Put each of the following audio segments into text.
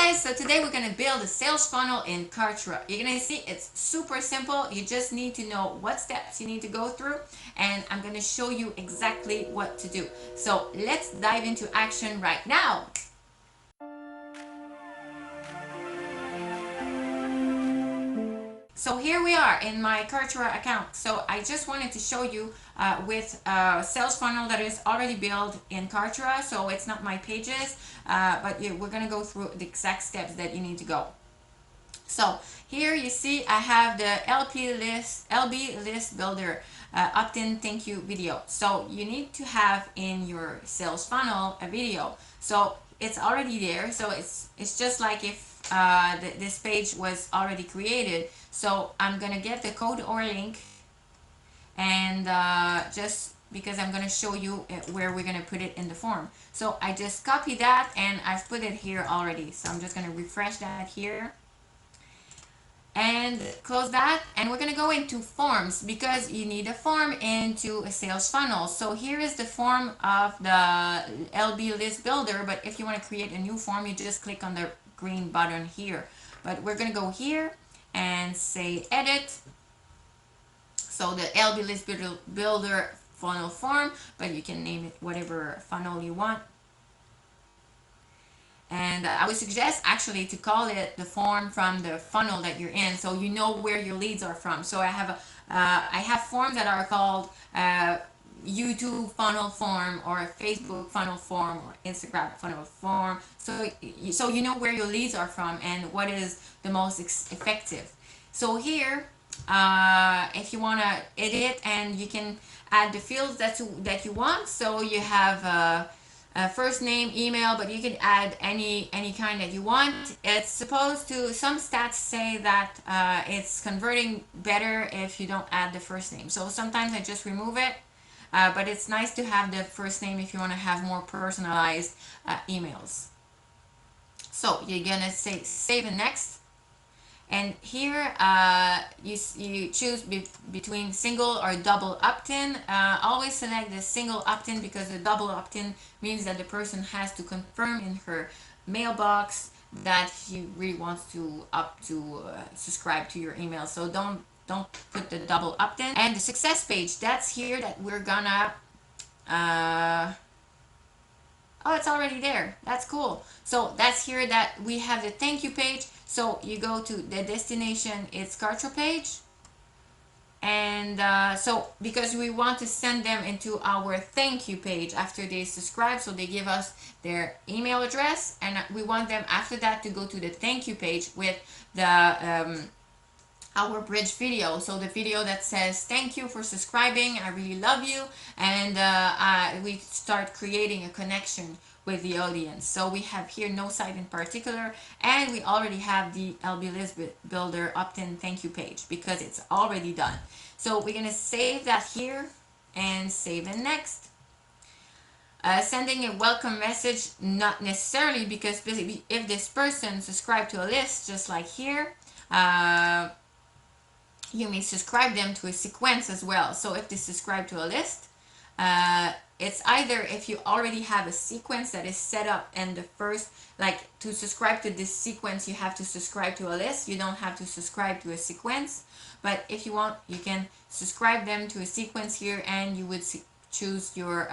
guys, so today we're going to build a sales funnel in Kartra. You're going to see it's super simple. You just need to know what steps you need to go through, and I'm going to show you exactly what to do. So let's dive into action right now. So here we are in my Kartra account. So I just wanted to show you with a sales funnel that is already built in Kartra. So it's not my pages, but we're going to go through the exact steps that you need to go. So here you see I have the LB list builder opt-in thank you video. So you need to have in your sales funnel a video. So it's already there. So it's just like if this page was already created. So I'm gonna get the code or link, and just because I'm gonna show you where we're gonna put it in the form. So I just copy that and I've put it here already. So I'm just gonna refresh that here and close that, and we're gonna go into forms because you need a form into a sales funnel. So here is the form of the LB list builder, but if you want to create a new form, you just click on the green button here. But we're gonna go here and say edit. So the LB list builder funnel form, but you can name it whatever funnel you want. And I would suggest actually to call it the form from the funnel that you're in, so you know where your leads are from. So I have forms that are called YouTube funnel form, or Facebook funnel form, or Instagram funnel form. So you know where your leads are from and what is the most effective. So here, if you want to edit, and you can add the fields that you want. So you have first name, email, but you can add any kind that you want. It's supposed to, some stats say that it's converting better if you don't add the first name. So sometimes I just remove it, but it's nice to have the first name if you want to have more personalized emails. So you're gonna say save and next. And here you choose between single or double opt-in. Always select the single opt-in because the double opt-in means that the person has to confirm in her mailbox that he really wants to subscribe to your email. So don't put the double opt-in. And the success page, that's here that we're gonna oh, it's already there. That's cool. So that's here that we have the thank you page. So you go to the destination, it's Kartra page. And so because we want to send them into our thank you page after they subscribe, so they give us their email address, and we want them after that to go to the thank you page with the our bridge video. So the video that says thank you for subscribing, I really love you, and we start creating a connection with the audience. So we have here no site in particular, and we already have the LB list builder opt-in thank you page because it's already done. So we're gonna save that here and save and next. Sending a welcome message, not necessarily, because basically if this person subscribed to a list, just like here, you may subscribe them to a sequence as well. So if they subscribe to a list, it's either if you already have a sequence that is set up, and the first, like to subscribe to this sequence, you have to subscribe to a list. You don't have to subscribe to a sequence. But if you want, you can subscribe them to a sequence here, and you would choose your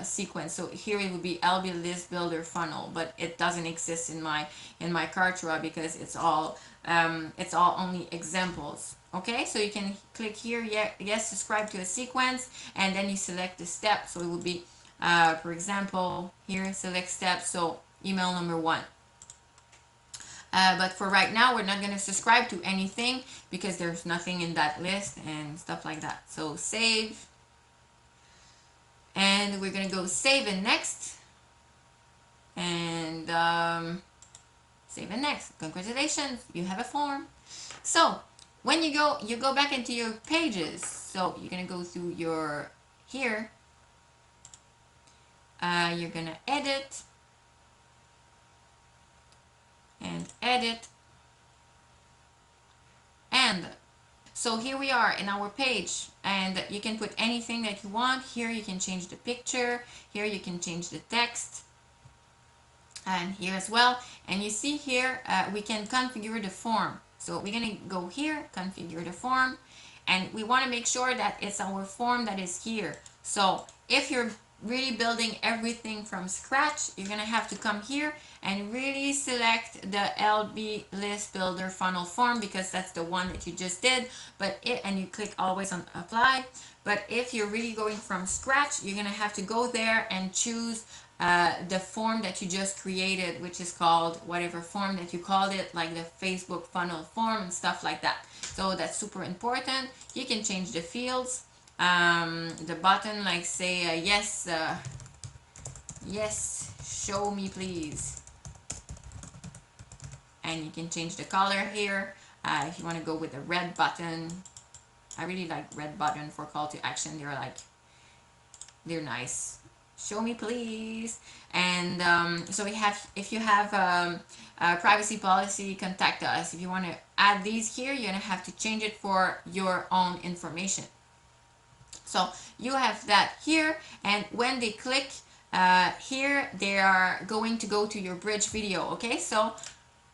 sequence. So here it would be LB list builder funnel, but it doesn't exist in my Kartra because it's all only examples. Okay, so you can click here, yes, subscribe to a sequence, and then you select the step. So it will be, for example, here, select step, so email number 1. But for right now, we're not going to subscribe to anything because there's nothing in that list and stuff like that. So save, and we're going to go save and next, and save and next. Congratulations, you have a form. So when you go back into your pages, so you're gonna go through your here, you're gonna edit and edit, and so here we are in our page, and you can put anything that you want. Here you can change the picture, here you can change the text, and here as well. And you see here, we can configure the form. So we're gonna go here, configure the form, and we want to make sure that it's our form that is here. So if you're really building everything from scratch, you're gonna have to come here and really select the LB list builder funnel form, because that's the one that you just did. And you click always on apply. But if you're really going from scratch, you're gonna have to go there and choose the form that you just created, which is called whatever form that you called it, like the Facebook funnel form and stuff like that. So that's super important. You can change the fields, the button, like say yes, yes, show me please, and you can change the color here. If you want to go with a red button, I really like red button for call to action. They're nice. Show me please. And so we have, if you have a privacy policy, contact us. If you want to add these here, you're gonna have to change it for your own information. So you have that here, and when they click here, they are going to go to your bridge video. Okay, so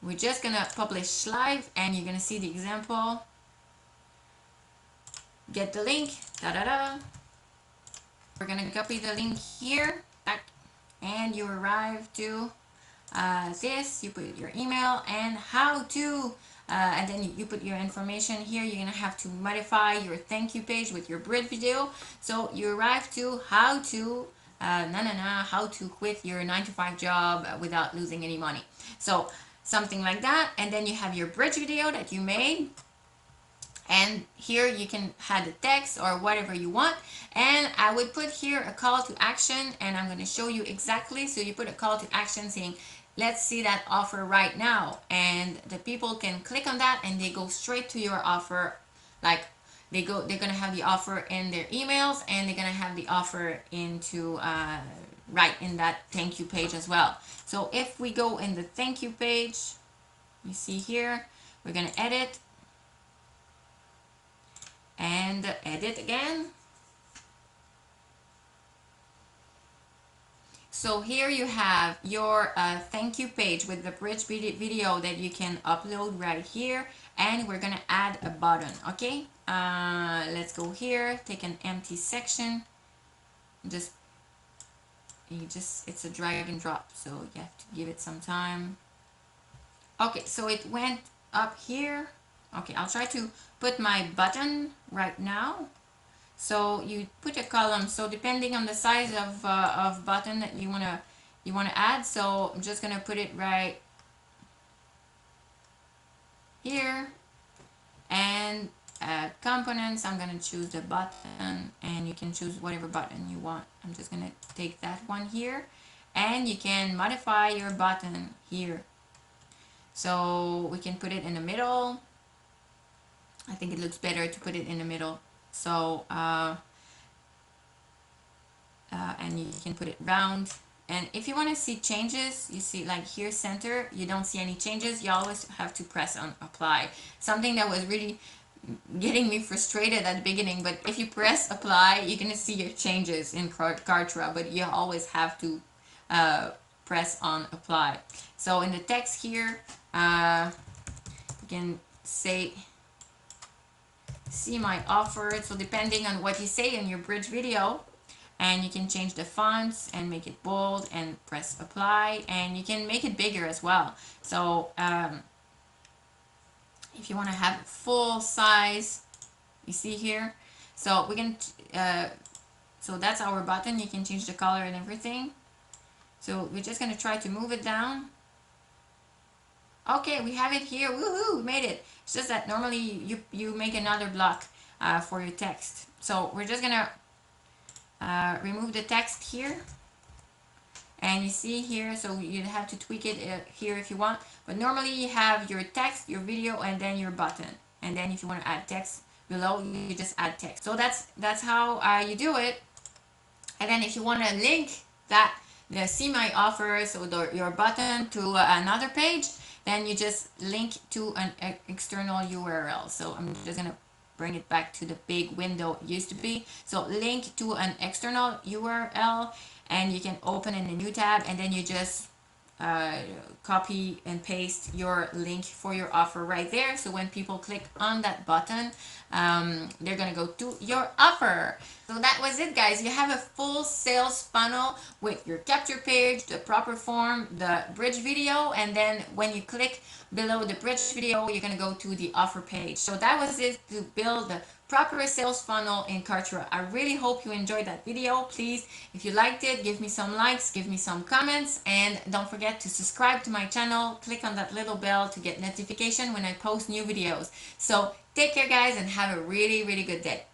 we're just gonna publish live, and you're gonna see the example. Get the link, da-da-da. We're gonna copy the link here, and you arrive to this. You put your email and how to, and then you put your information here. You're gonna have to modify your thank you page with your bridge video. So you arrive to how to how to quit your 9-to-5 job without losing any money. So something like that, and then you have your bridge video that you made. And here you can add the text or whatever you want, and I would put here a call to action, and I'm going to show you exactly. So you put a call to action saying, let's see that offer right now, and the people can click on that and they go straight to your offer. Like they're going to have the offer in their emails, and they're going to have the offer into right in that thank you page as well. So if we go in the thank you page, you see here, we're going to edit and edit again. So here you have your thank you page with the bridge video that you can upload right here, and we're gonna add a button. Okay, let's go here, take an empty section, it's a drag and drop, so you have to give it some time. Okay, so it went up here. Okay, I'll try to put my button right now. So you put a column, so depending on the size of button that you wanna add. So I'm just gonna put it right here, and components, I'm gonna choose the button, and you can choose whatever button you want. I'm just gonna take that one here, and you can modify your button here. So we can put it in the middle. I think it looks better to put it in the middle. So and you can put it round. And if you want to see changes, you see like here center, you don't see any changes. You always have to press on apply. Something that was really getting me frustrated at the beginning, but if you press apply, you're gonna see your changes in Kartra, but you always have to press on apply. So in the text here, you can say see my offer. So depending on what you say in your bridge video, and you can change the fonts and make it bold and press apply, and you can make it bigger as well. So if you want to have full size, you see here, so we can so that's our button. You can change the color and everything. So we're just going to try to move it down. Okay, we have it here. Woohoo, we made it. It's just that normally you make another block for your text. So we're just gonna remove the text here, and you see here, so you have to tweak it here if you want, but normally you have your text, your video, and then your button, and then if you want to add text below, you just add text. So that's how you do it. And then if you want to link that the see my offer, so your button, to another page, then you just link to an external URL. So I'm just gonna bring it back to the big window it used to be. So link to an external URL, and you can open in a new tab, and then you just copy and paste your link for your offer right there. So when people click on that button, they're gonna go to your offer. So that was it, guys. You have a full sales funnel with your capture page, the proper form, the bridge video, and then when you click below the bridge video, you're gonna go to the offer page. So that was it to build the proper sales funnel in Kartra. I really hope you enjoyed that video. Please, if you liked it, give me some likes, give me some comments, and don't forget to subscribe to my channel. Click on that little bell to get notification when I post new videos. So take care, guys, and have a really, really good day.